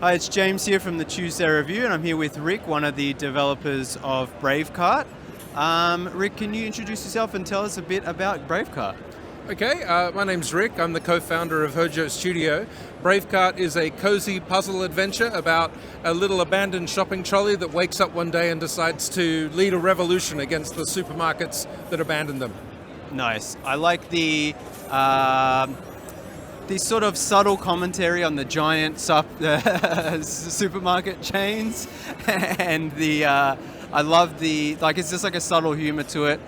Hi, it's James here from the Tuesday Review, and I'm here with Rick, one of the developers of BraveCart. Rick, can you introduce yourself and tell us a bit about BraveCart? Okay, my name's Rick. I'm the co-founder of Hojo Studio. BraveCart is a cozy puzzle adventure about a little abandoned shopping trolley that wakes up one day and decides to lead a revolution against the supermarkets that abandoned them. Nice. I like the sort of subtle commentary on the giant supermarket chains, and I love it's just like a subtle humor to it.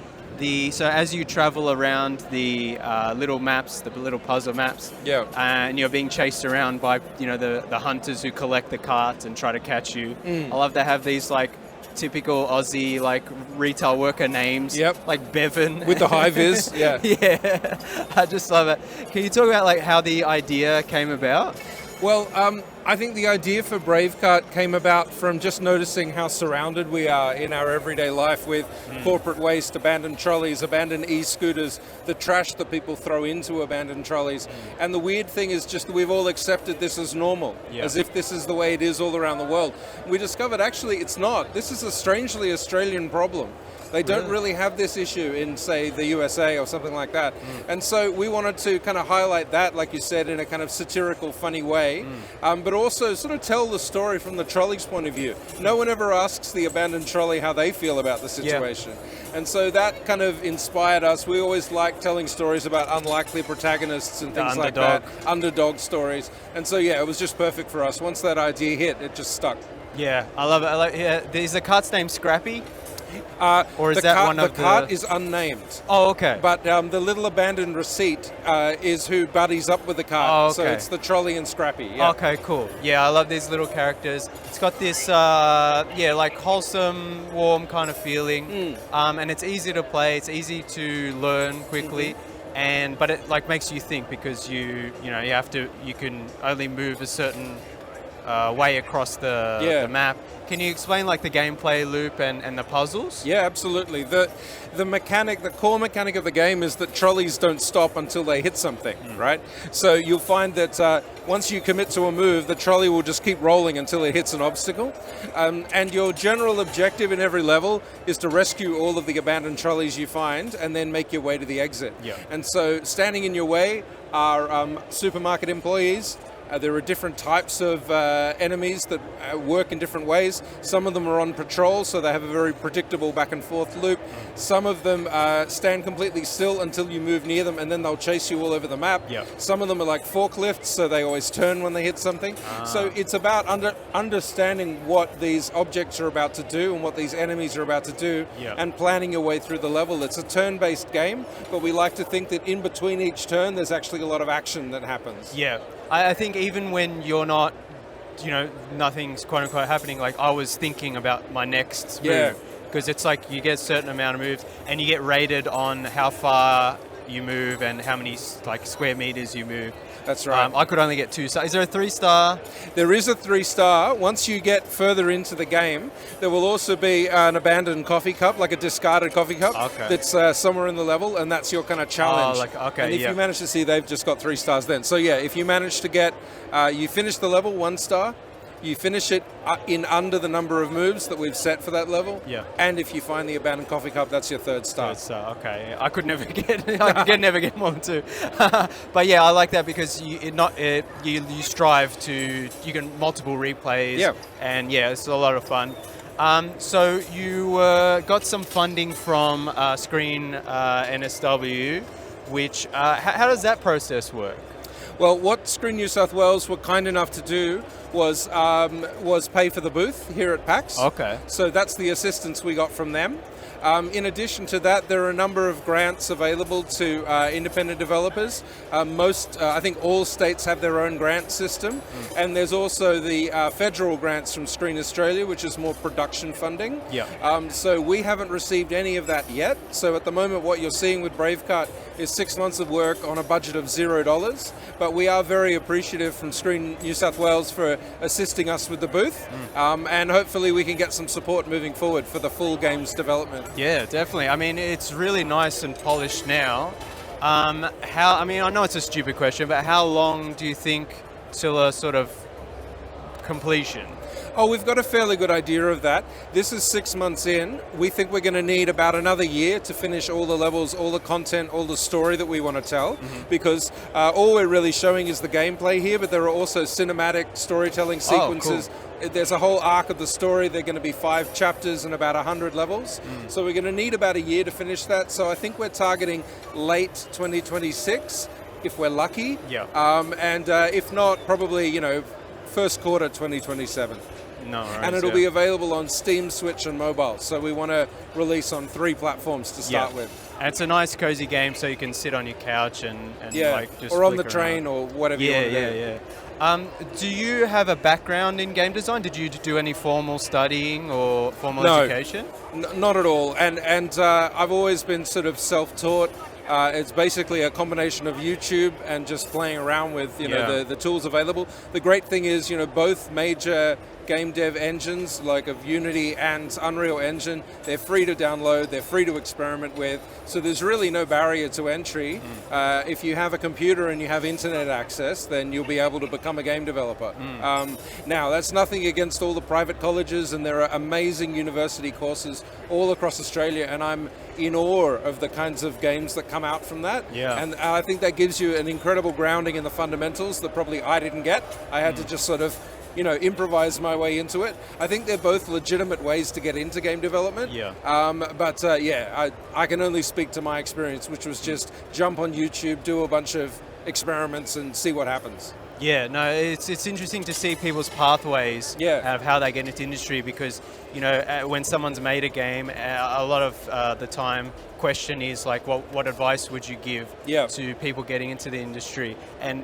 So as you travel around the little maps, the little puzzle maps, and you're being chased around by the hunters who collect the carts and try to catch you. I love to have these like typical Aussie like retail worker names, like Bevan with the high vis. Yeah, I just love it. Can you talk about like how the idea came about? Well, I think the idea for BraveCart came about from just noticing how surrounded we are in our everyday life with corporate waste, abandoned trolleys, abandoned e-scooters, the trash that people throw into abandoned trolleys. And the weird thing is just that we've all accepted this as normal, as if this is the way it is all around the world. We discovered actually it's not. This is a strangely Australian problem. They don't really have this issue in, say, the USA or something like that. And so we wanted to kind of highlight that, like you said, in a kind of satirical, funny way, but also sort of tell the story from the trolley's point of view. No one ever asks the abandoned trolley how they feel about the situation. And so that kind of inspired us. We always like telling stories about unlikely protagonists and things like that. Underdog stories. And so, yeah, it was just perfect for us. Once that idea hit, it just stuck. Yeah, I love it. Is the cart's name Scrappy? Or is the that cart, one of the cart is unnamed. Oh, okay. But the little abandoned receipt is who buddies up with the cart. Oh, okay. So it's the trolley and Scrappy. Yeah. Okay, cool. Yeah, I love these little characters. It's got this, like wholesome, warm kind of feeling, and it's easy to play. It's easy to learn quickly, but it like makes you think because you can only move a certain way across the map. Can you explain like the gameplay loop and the puzzles? Yeah, absolutely. The core mechanic of the game is that trolleys don't stop until they hit something, right? So you'll find that once you commit to a move, the trolley will just keep rolling until it hits an obstacle. And your general objective in every level is to rescue all of the abandoned trolleys you find and then make your way to the exit. Yeah. And so standing in your way are supermarket employees. There are different types of enemies that work in different ways. Some of them are on patrol, so they have a very predictable back and forth loop. Some of them stand completely still until you move near them, and then they'll chase you all over the map. Some of them are like forklifts, so they always turn when they hit something. So it's about understanding what these objects are about to do and what these enemies are about to do, and planning your way through the level. It's a turn-based game, but we like to think that in between each turn, there's actually a lot of action that happens. Yeah. I think even when you're not, nothing's quote unquote happening, like I was thinking about my next move. Because it's like you get a certain amount of moves and you get rated on how far you move and how many like square meters you move. That's right. I could only get 2 stars. Is there a 3-star? There is a 3-star. Once you get further into the game, there will also be an abandoned coffee cup, like a discarded coffee cup, that's somewhere in the level, and that's your kind of challenge. And if you manage to see, they've just got 3 stars then. So yeah, if you manage to get, you finish the level 1 star, you finish it in under the number of moves that we've set for that level. And if you find the abandoned coffee cup, that's your 3rd star. 3rd star, okay. I could never get. Never get more than 2. But yeah, I like that because you strive to. You can multiple replays. And yeah, it's a lot of fun. So you got some funding from Screen NSW, which how does that process work? Well, what Screen New South Wales were kind enough to do was pay for the booth here at PAX. Okay. So that's the assistance we got from them. In addition to that, there are a number of grants available to independent developers. I think all states have their own grant system. And there's also the federal grants from Screen Australia, which is more production funding. So we haven't received any of that yet. So at the moment, what you're seeing with BraveCart is 6 months of work on a budget of $0. But we are very appreciative from Screen New South Wales for assisting us with the booth. And hopefully we can get some support moving forward for the full game's development. Yeah, definitely. I mean, it's really nice and polished now. I know it's a stupid question, but how long do you think till a sort of completion? Oh, we've got a fairly good idea of that. This is 6 months in. We think we're going to need about another year to finish all the levels, all the content, all the story that we want to tell, because all we're really showing is the gameplay here, but there are also cinematic storytelling sequences. Oh, cool. There's a whole arc of the story. There are going to be 5 chapters and about 100 levels. So we're going to need about a year to finish that. So I think we're targeting late 2026, if we're lucky. Yeah. And if not, probably, first quarter 2027. No worries, and it'll be available on Steam, Switch, and mobile. So we want to release on 3 platforms to start with. And it's a nice, cozy game, so you can sit on your couch and just or on the flick train around. or whatever you want to do. Do you have a background in game design? Did you do any formal studying or formal education? Not at all. And I've always been sort of self-taught. It's basically a combination of YouTube and just playing around with the tools available. The great thing is, both major game dev engines like of Unity and Unreal Engine, they're free to download, they're free to experiment with, so there's really no barrier to entry. If you have a computer and you have internet access, then you'll be able to become a game developer. Now, that's nothing against all the private colleges, and there are amazing university courses all across Australia, and I'm in awe of the kinds of games that come out from that. And I think that gives you an incredible grounding in the fundamentals that probably I didn't get. I had to just sort of improvise my way into it. I think they're both legitimate ways to get into game development. I can only speak to my experience, which was just jump on YouTube, do a bunch of experiments, and see what happens. Yeah, no, it's interesting to see people's pathways of how they get into industry, because when someone's made a game, a lot of the time question is like, what advice would you give to people getting into the industry? And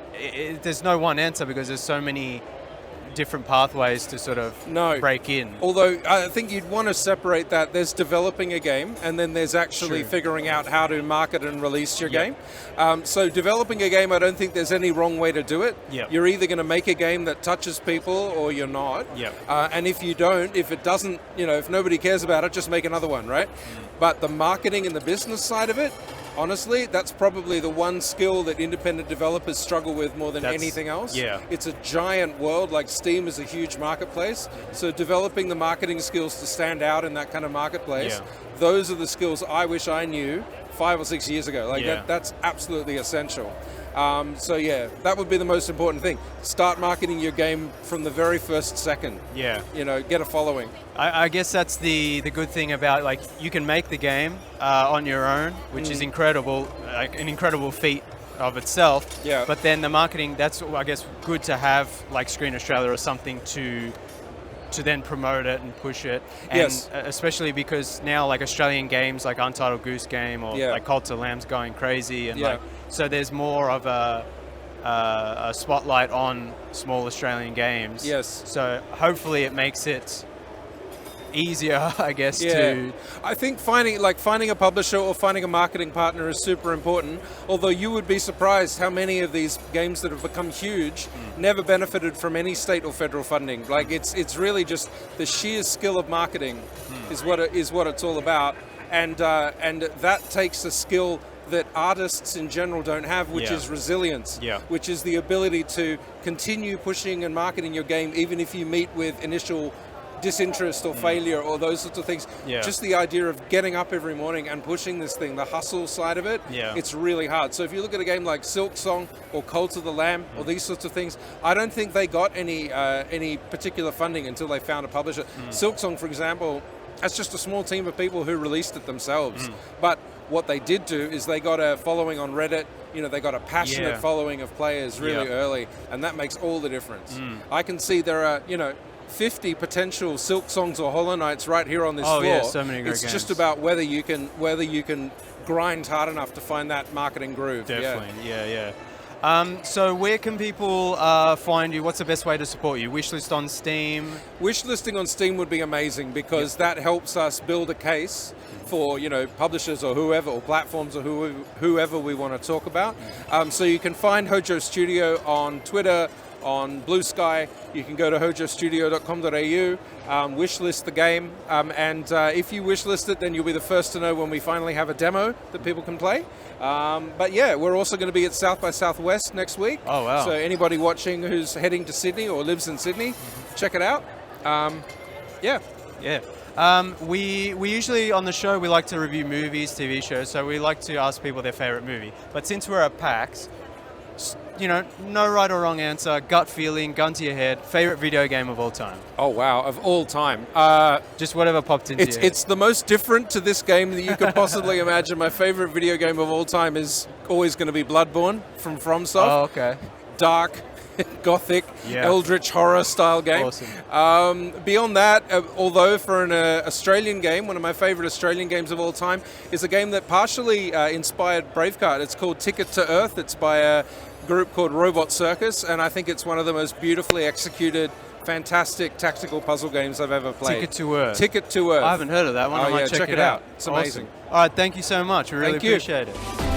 there's no one answer, because there's so many different pathways to sort of break in. Although I think you'd want to separate that. There's developing a game, and then there's actually figuring out how to market and release your game. So developing a game, I don't think there's any wrong way to do it. You're either going to make a game that touches people, or you're not. And if you don't, if it doesn't, if nobody cares about it, just make another one, right? But the marketing and the business side of it, honestly, that's probably the one skill that independent developers struggle with more than anything else. It's a giant world. Like Steam is a huge marketplace. So developing the marketing skills to stand out in that kind of marketplace, those are the skills I wish I knew 5 or 6 years ago. That's absolutely essential. That would be the most important thing. Start marketing your game from the very first second. Get a following. I guess that's the good thing about, like, you can make the game on your own, which is incredible, like an incredible feat of itself. But then the marketing, that's, I guess, good to have, like Screen Australia or something to then promote it and push it. And especially because now, like, Australian games like Untitled Goose Game or like Cult of Lamb's going crazy, and so there's more of a spotlight on small Australian games. So hopefully it makes it easier, I guess, to... I think finding a publisher or finding a marketing partner is super important, although you would be surprised how many of these games that have become huge never benefited from any state or federal funding. Like, it's really just the sheer skill of marketing is what it's all about, and that takes a skill that artists in general don't have, which is resilience, which is the ability to continue pushing and marketing your game even if you meet with initial disinterest or failure or those sorts of things. Just the idea of getting up every morning and pushing this thing, the hustle side of it, it's really hard. So if you look at a game like Silk Song or Cult of the Lamb or these sorts of things, I don't think they got any particular funding until they found a publisher. Silk Song, for example, that's just a small team of people who released it themselves. But what they did do is they got a following on Reddit. They got a passionate following of players really early, and that makes all the difference. I can see there are, 50 potential Silk Songs or Hollow Knights right here on this floor. Yeah, so many great games. It's just about whether you can grind hard enough to find that marketing groove. Definitely, so where can people find you? What's the best way to support you? Wishlist on Steam? Wishlisting on Steam would be amazing, because that helps us build a case for publishers or whoever, or platforms or whoever we want to talk about. So you can find Hojo Studio on Twitter, on Blue Sky. You can go to hojostudio.com.au, wishlist the game, and if you wishlist it, then you'll be the first to know when we finally have a demo that people can play. But yeah, we're also going to be at South by Southwest next week. Oh, wow. So anybody watching who's heading to Sydney or lives in Sydney, check it out. Yeah. We usually on the show we like to review movies, TV shows, so we like to ask people their favorite movie. But since we're at PAX, no right or wrong answer, gut feeling, gun to your head, favorite video game of all time. Oh wow, of all time. Just whatever popped into your head. It's the most different to this game that you could possibly imagine. My favorite video game of all time is always going to be Bloodborne from FromSoft. Oh, okay. Dark, gothic, eldritch horror style game. Awesome. Beyond that, although for an Australian game, one of my favorite Australian games of all time is a game that partially inspired BraveCart. It's called Ticket to Earth. It's by a group called Robot Circus, and I think it's one of the most beautifully executed, fantastic tactical puzzle games I've ever played. Ticket to Earth. Ticket to Earth. I haven't heard of that one. I might check it out. It's amazing. Awesome. All right, thank you so much. We really appreciate it.